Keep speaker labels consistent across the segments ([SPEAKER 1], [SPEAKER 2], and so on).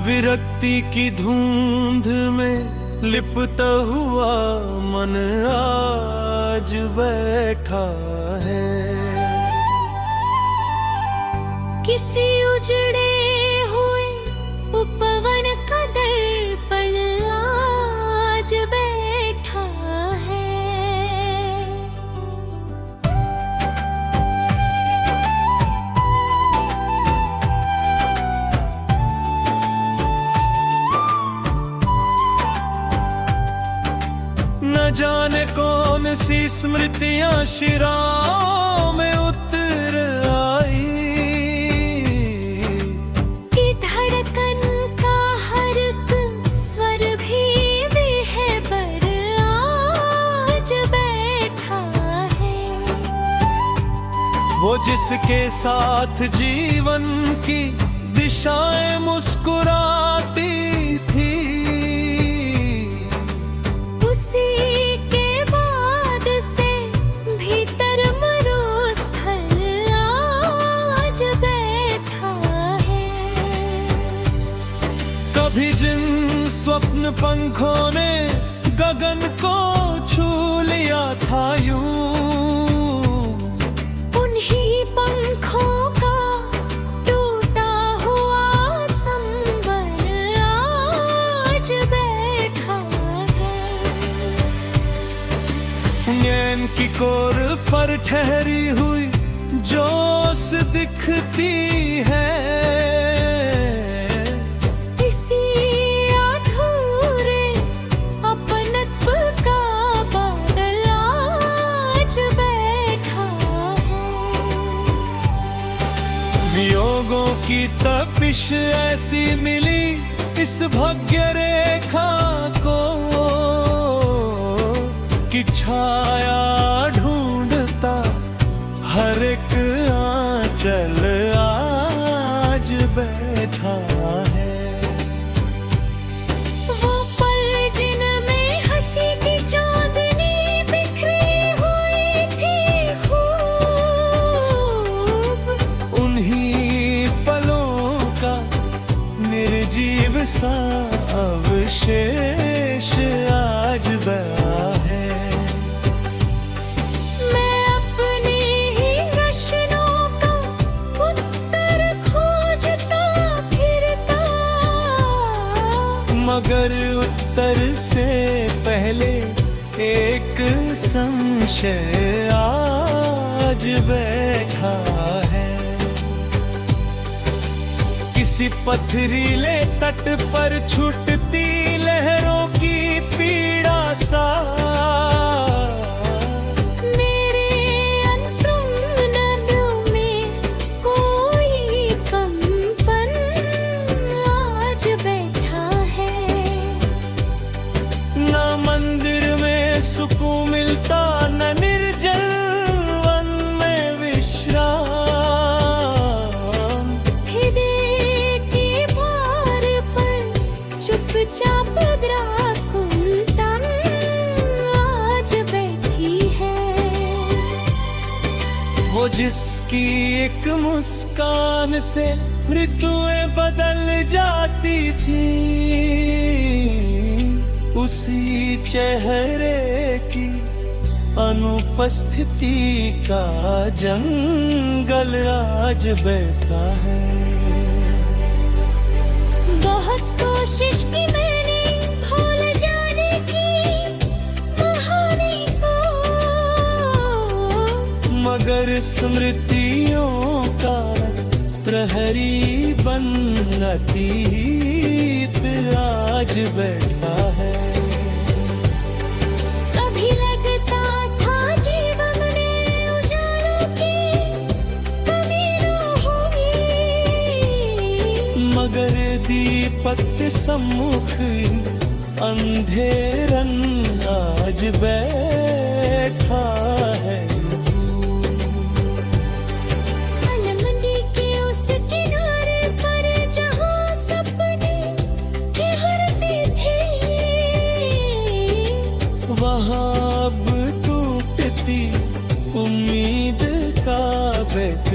[SPEAKER 1] विरक्ति की धुंध में लिपटा हुआ मन आज बैठा है।
[SPEAKER 2] किसी उजड़े हुए उपवन का दर्पण आज बैठा है।
[SPEAKER 1] न जाने कौन सी स्मृतियां शिराओं में उतर आई,
[SPEAKER 2] कि धड़कन का हर एक स्वर भी बेहबर आज बैठा है।
[SPEAKER 1] वो जिसके साथ जीवन की दिशाएं मुस्कुराती थी, कभी जिन स्वप्न पंखों ने गगन को छू लिया था यूं,
[SPEAKER 2] उन्हीं पंखों का टूटा हुआ संबल आज बैठा है।
[SPEAKER 1] नैन की कोर पर ठहरी हुई जोश दिखती है, वियोगों की तपिश ऐसी मिली इस भाग्य रेखा को, कि छाया ढूंढता हर एक आंचल आज बैठा है।
[SPEAKER 2] वो पल जिनमें हंसी की चांदनी बिखरी हुई थी खूब,
[SPEAKER 1] उन्हीं पलों का निर्जीव सा अवशेष आज बचा है।
[SPEAKER 2] मैं अपने ही प्रश्नों का उत्तर खोजता फिरता,
[SPEAKER 1] मगर उत्तर से पहले एक संशय आज बैठा है। किसी पथरीले तट पर छूटती लहरों की पीड़ा सा,
[SPEAKER 2] मेरे अंतर्मन में कोई कंपन आज बैठा है।
[SPEAKER 1] न मंदिर में सुकून मिलता, न निर्जल वन में विश्राम,
[SPEAKER 2] चुपचाप द्राकुंतम आज बैठी है।
[SPEAKER 1] वो जिसकी एक मुस्कान से ऋतुएं बदल जाती थी, उसी चेहरे की अनुपस्थिति का जंगल आज बैठा है।
[SPEAKER 2] बहुत कोशिश की मैंने भूल जाने की कहानी को,
[SPEAKER 1] मगर स्मृतियों का प्रहरी बन अतीत आज बैठा है।
[SPEAKER 2] कभी लगता था जीवन में उजालों की कमी न होगी,
[SPEAKER 1] मगर दीपक के सम्मुख अंधेरन आज बैठा है।
[SPEAKER 2] मनमंडी के उस किनारे पर जहाँ सपने ठहरते थे,
[SPEAKER 1] वहाँ अब टूटती उम्मीद का बैठ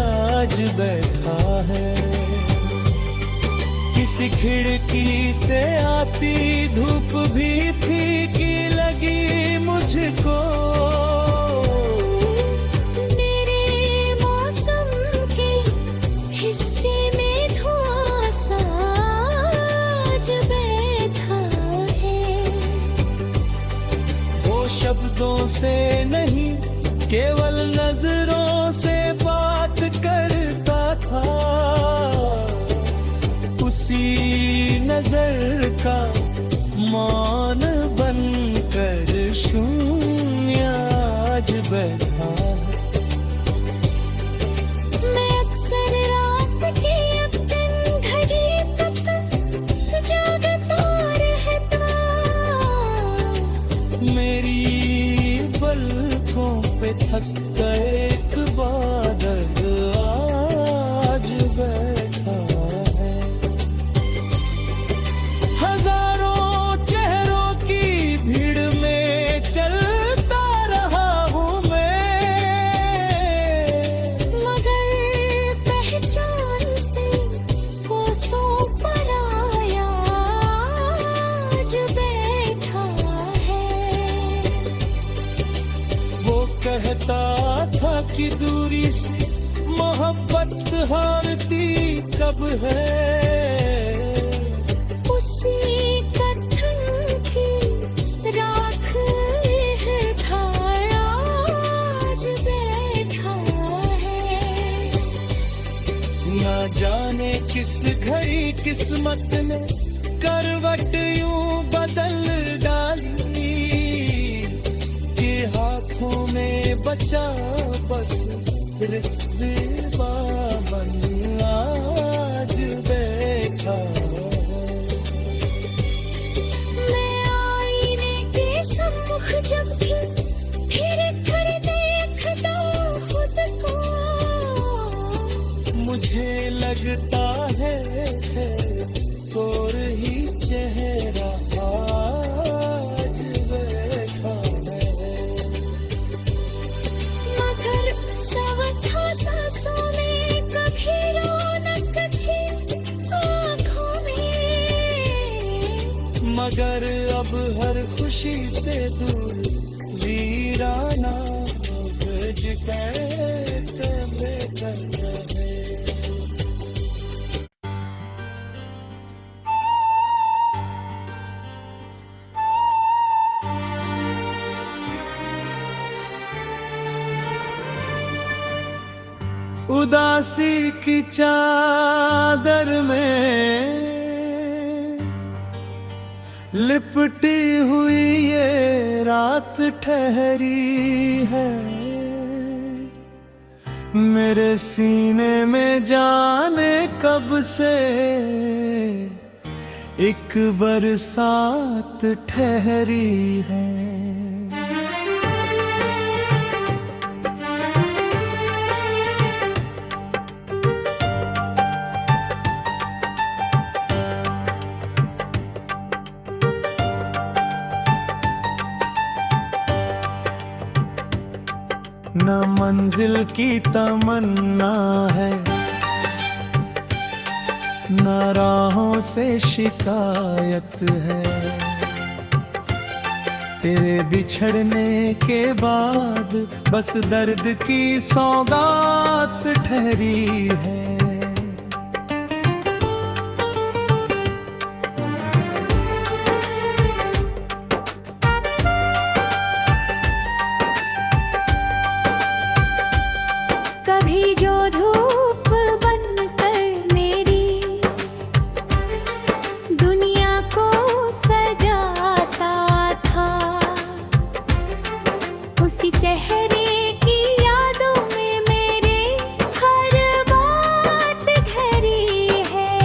[SPEAKER 1] आज बैठा है। किसी खिड़की से आती धूप भी फीकी लगी मुझको।
[SPEAKER 2] मेरे मौसम के हिस्से में धुआं सा आज बैठा है।
[SPEAKER 1] वो शब्दों से नहीं केवल नजरों से बात करता था। उसी नजर का मौन बनकर शून्य आज बैठा है।
[SPEAKER 2] मैं अक्सर रात की अब दिन घड़ी तक जागता रहता।
[SPEAKER 1] मेरी पलकों पे थक एक बादल आज बैठा है। हजारों चेहरों की भीड़ में चलता रहा हूँ मैं,
[SPEAKER 2] मगर पहचान से कोसों पर आया आज बैठा है।
[SPEAKER 1] वो कहता था कि दूरी से मोहब्बत हारती कब है।
[SPEAKER 2] उसी कथन की राख है धारा आज बैठा है।
[SPEAKER 1] ना जाने किस घड़ी किस्मत ने करवट यूं बदल डाली कि हाथों में बचा बस रिश्ता बन आज बैठा है।
[SPEAKER 2] मैं आईने के सम्मुख जब भी फिर कर देखता खुद को,
[SPEAKER 1] मुझे लगता है और ही चेहरा आज बैठा है।
[SPEAKER 2] मगर सवथा सांसों में कभी रौनक थी आँखों में।
[SPEAKER 1] मगर अब हर खुशी से दूर वीराना गज कमरे कर रहे। उदासी की चादर में लिपटी हुई ये रात ठहरी है। मेरे सीने में जाने कब से एक बरसात ठहरी है। न मंजिल की तमन्ना है, न राहों से शिकायत है। तेरे बिछड़ने के बाद बस दर्द की सौगात ठहरी है।
[SPEAKER 2] कभी जो धूप बनकर मेरी दुनिया को सजाता था, उसी चेहरे की यादों में मेरे हर बात ठहरी है।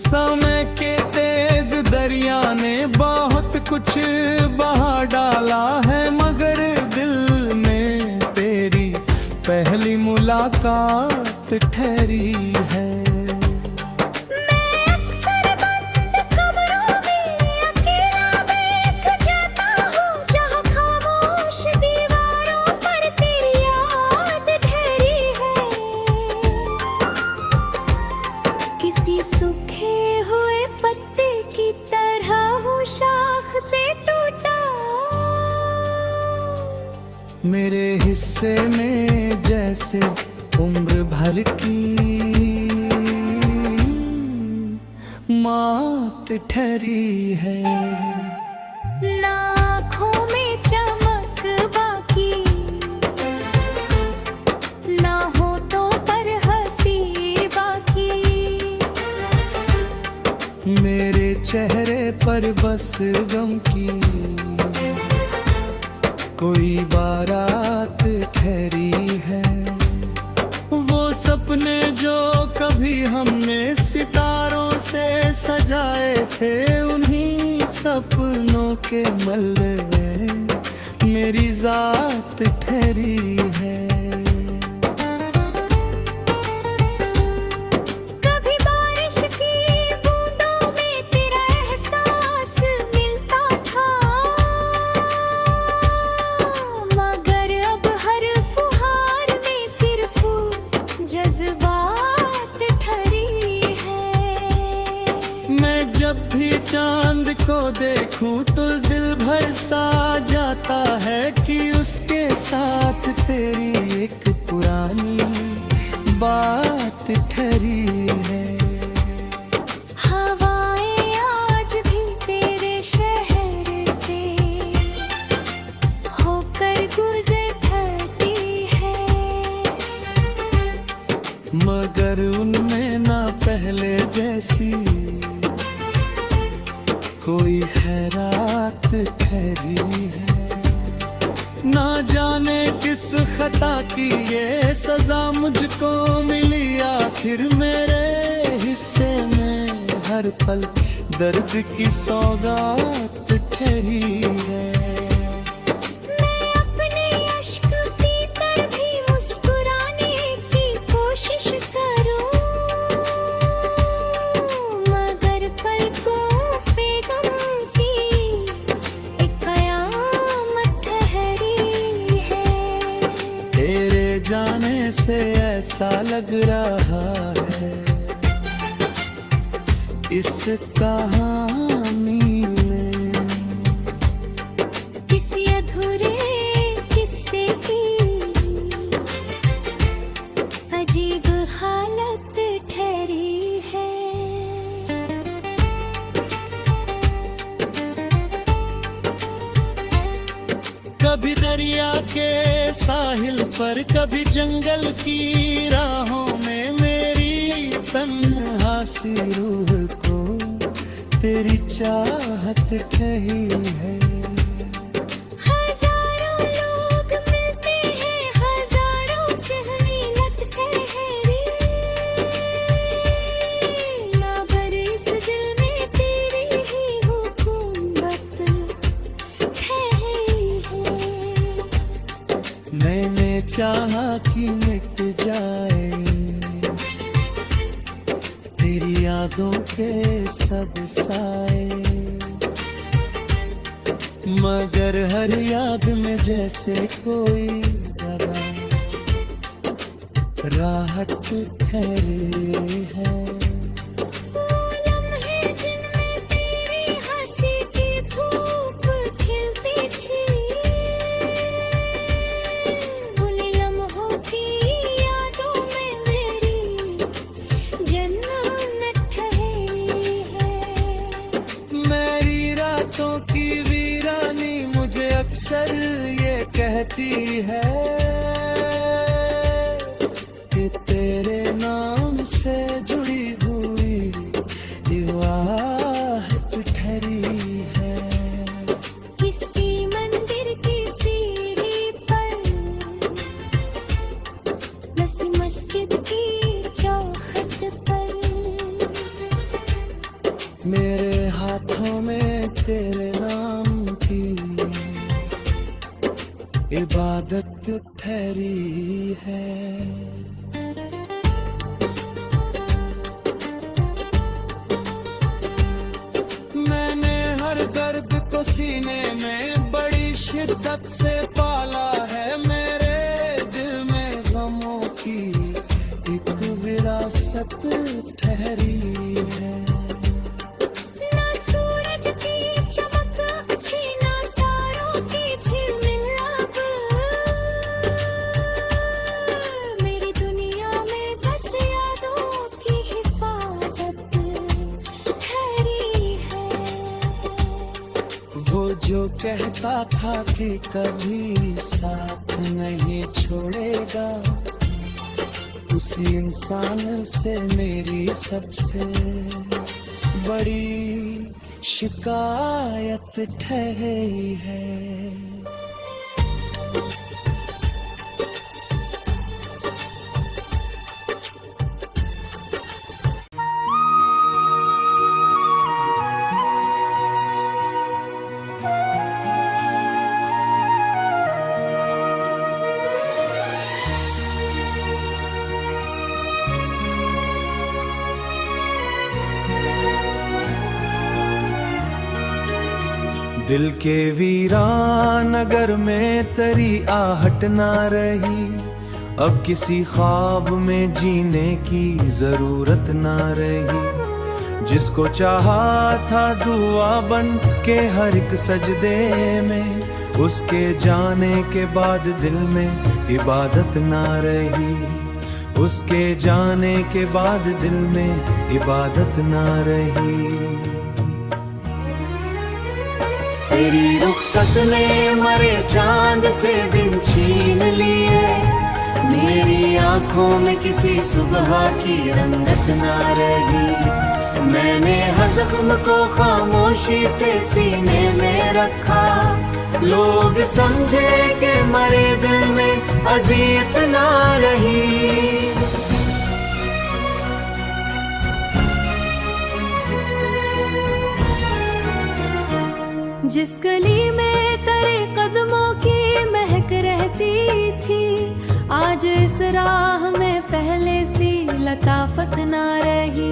[SPEAKER 1] समय के तेज दरिया ने बहुत कुछ बहा डाला है, मगर दिल में तेरी पहली मुलाकात ठहरी है।
[SPEAKER 2] मैं अक्सर बंद कमरों में अकेला बैठ जाता हूँ, जहाँ खामोश दीवारों पर तेरी याद ठहरी है। किसी सूखे हुए पत्ते की तरह हूँ शाख से टूटा।
[SPEAKER 1] मेरे हिस्से में जैसे उम्र भर की मौत ठहरी है।
[SPEAKER 2] ना आँखों में चमक बाकी, ना होठों पर हंसी बाकी।
[SPEAKER 1] मेरे चेहरे पर बस गम की कोई बारात ठहरी है। वो सपने जो कभी हमने सितारों से सजाए थे, उन्हीं सपनों के मल्ले में मेरी जात ठहरी है।
[SPEAKER 2] कभी बारिश की बूंदों में तेरा एहसास मिलता था, मगर अब हर फुहार में सिर्फ जज्बात ठहरी है।
[SPEAKER 1] मैं जब भी चांद को देखूं तो दिल भर सा जाता है कि उसके साथ तेरी एक पुरानी बात ठहरी है।
[SPEAKER 2] हवाएं आज भी तेरे शहर से होकर गुजरती है,
[SPEAKER 1] मगर उनमें ना पहले जैसी कोई खैरात ठहरी है। ना जाने किस खता की ये सजा मुझको मिली, आखिर मेरे हिस्से में हर पल दर्द की सौगात ठहरी है।
[SPEAKER 2] मैं अपने अश्क पीकर भी मुस्कुराने की कोशिश करूं, मगर पलकों पे गम की एक कयामत ठहरी है।
[SPEAKER 1] तेरे जाने से ऐसा लग रहा है इस कहानी में
[SPEAKER 2] किसी अधूरे किस्से की अजीब हालत ठहरी है।
[SPEAKER 1] कभी दरिया के साहिल पर, कभी जंगल की राहों में मेरी तन्हा सी रूह को तेरी चाहत ठहरी है।
[SPEAKER 2] हजारों लोग मिलते हैं, हजारों चहमीलत ठहरी, मगर इस दिल में तेरी ही हुकूमत ठहरी है।
[SPEAKER 1] मैंने चाहा कि मिट जाए तेरी यादों के सब साए, मगर हर याद में जैसे कोई राहत ठहरी है।
[SPEAKER 2] वो लम्हे जिनमें तेरी हंसी की धूप खिलती थी, उन लम्हों की यादों में मेरी जन्नत ठहरी है।
[SPEAKER 1] मेरी रातों की वीरानी मुझे अक्सर ये कहती है कि तेरे नाम से जुड़ी हुई दीवार ठहरी है।
[SPEAKER 2] किसी मंदिर की सीढ़ी पर, किसी मस्जिद की चौखट पर,
[SPEAKER 1] मेरे हाथों में तेरे नाम की इबादत ठहरी है। मैंने हर दर्द को सीने में बड़ी शिद्दत से पाला है, मेरे दिल में गमों की एक विरासत रुखसत ठहरी है।
[SPEAKER 2] ना सूरज की चमक अच्छी, ना तारों की झिलमिल अब। मेरी दुनिया में बस यादों की हिफाजत ठहरी है।
[SPEAKER 1] वो जो कहता था कि कभी साथ नहीं छोड़ेगा, उसी इंसान से मेरी सबसे बड़ी शिकायत ठहरी है। दिल के वीरान नगर में तेरी आहट ना रही, अब किसी ख्वाब में जीने की जरूरत ना रही। जिसको चाहा था दुआ बन के हर एक सजदे में, उसके जाने के बाद दिल में इबादत ना रही। उसके जाने के बाद दिल में इबादत ना रही।
[SPEAKER 3] तेरी रुखसत ने मरे चांद से दिन छीन लिए, मेरी आंखों में किसी सुबह की रंगत ना रही। मैंने हर जख्म को खामोशी से सीने में रखा, लोग समझे कि मरे दिल में अज़ियत ना रही।
[SPEAKER 2] जिस गली में तेरे कदमों की महक रहती थी, आज इस राह में पहले सी लताफत ना रही।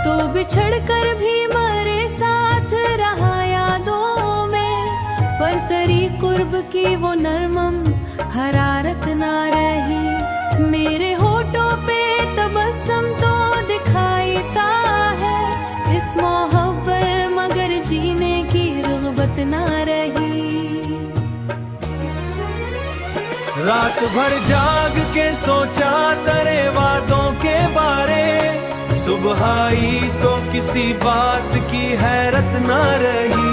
[SPEAKER 2] तो बिछड़ कर भी मरे साथ रहा यादों में, पर तेरी कुर्ब की वो नरमम हरारत ना रही। मेरे होठों पे तबस्सुम तो दिखाई ता है, इस मोहब्बत मगर जीने की रग़बत ना रही।
[SPEAKER 1] रात भर जाग के सोचा तेरे वादों के बारे, सुबह आई तो किसी बात की हैरत ना रही।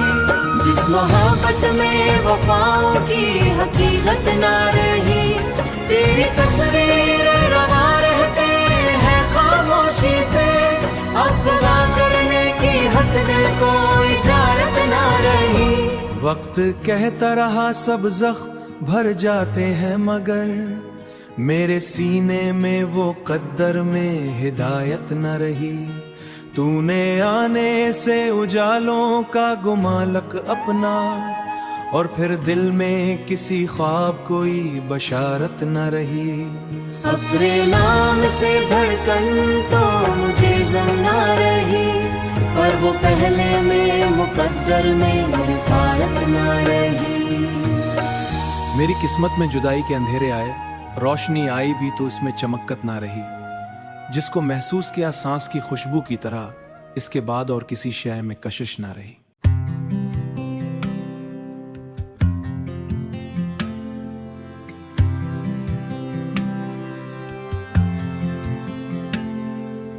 [SPEAKER 3] जिस मोहब्बत में वफाओं की हकीकत ना रही, तेरी तस्वीर रवा रहते हैं खामोशी से। अफ़ग़ा करने की हंस दिल को इजारत ना रही।
[SPEAKER 1] वक्त कहता रहा सब जख्म भर जाते हैं, मगर मेरे सीने में वो कद्दर में हिदायत न रही। तूने आने से उजालों का गुमालक अपना, और फिर दिल में किसी ख्वाब कोई बशारत न रही।
[SPEAKER 3] अपने नाम से धड़कन तो मुझे ज़ंगा रही, पर वो पहले में मुकद्दर में रिफ़ायत ना रही।
[SPEAKER 4] मेरी किस्मत में जुदाई के अंधेरे आए, रोशनी आई भी तो इसमें चमक्कत ना रही। जिसको महसूस किया सांस की खुशबू की तरह, इसके बाद और किसी शय में कशिश ना रही।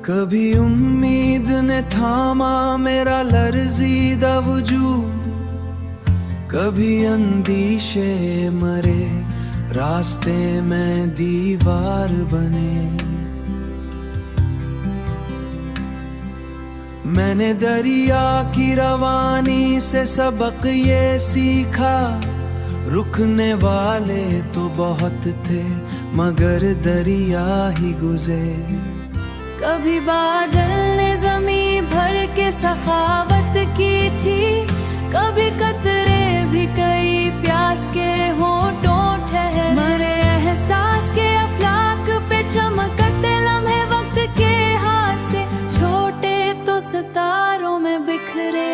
[SPEAKER 1] कभी उम्मीद ने थामा मेरा लर्जीदा वजूद, कभी अंदीशे मरे रास्ते में दीवार बने। मैंने दरिया की रवानी से सबक ये सीखा, रुकने वाले तो बहुत थे मगर दरिया ही गुज़रे।
[SPEAKER 2] कभी बादल ने ज़मीं भर के सखावत की थी, कभी कतरे भी कई प्यास के होठों ठहरे। मरे एहसास के अफलाक पे चमकते लम्हे वक्त के हाथ से, छोटे तो सितारों में बिखरे।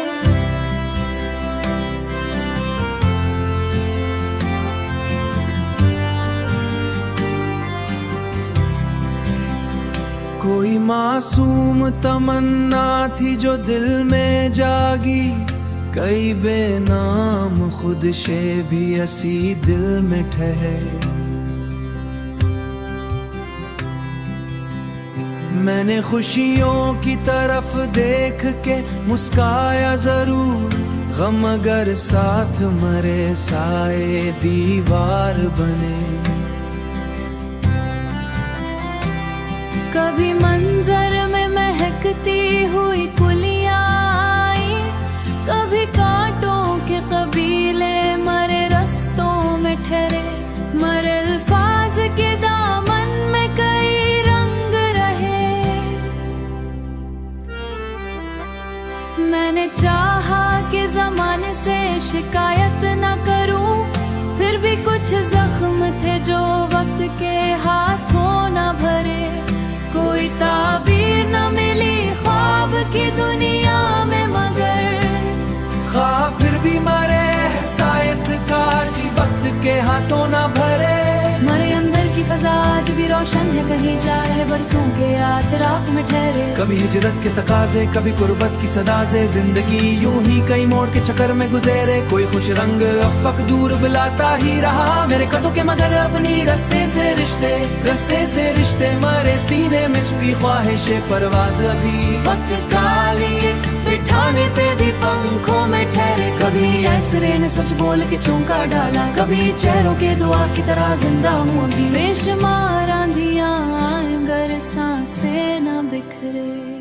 [SPEAKER 1] कोई माँ
[SPEAKER 4] मासूम तमन्ना थी जो दिल में जागी, कई बेनाम खुदशे भी असी दिल में ठहरे। मैंने खुशियों की तरफ देख के मुस्काया जरूर, गम अगर साथ मरे साए दीवार बने।
[SPEAKER 2] कभी मंजर में महकती हुई कुलियां आई, कभी कांटों के कबीले मरे रस्तों में ठहरे। मरे अल्फाज के दामन में कई रंग रहे। मैंने चाहा कि जमाने से शिकायत न करूं, फिर भी कुछ जख्म थे जो वक्त के हाथों न भरे। कोई ताबीर न मिली ख्वाब की दुनिया में, मगर
[SPEAKER 4] ख्वाब फिर भी मरे शायद का जी वक्त के हाथों न भरे।
[SPEAKER 2] मरे अंदर की फजा आज भी रोशन है, कहीं जाए है बरसों के आतराफ में ठहरे।
[SPEAKER 4] कभी हिजरत के तकाजे, कभी गुर्बत की सदाजे, जिंदगी यूं ही कई मोड़ के चक्कर में गुजरे। कोई खुश रंग अफक दूर बुलाता ही रहा मेरे कदों के, मगर अपनी रस्ते से रिश्ते मरे सीने में छुपी ख्वाहिशे परवाज अभी।
[SPEAKER 3] वक्त काली बिठाने पे भी पंखों में ठहरे। कभी ऐसरे ने सच बोल के चौंका डाला, कभी चेहरों के दुआ की तरह जिंदा हूँ अभी।
[SPEAKER 2] बेशुमार आंधियां आए गर सांसें न बिखरे।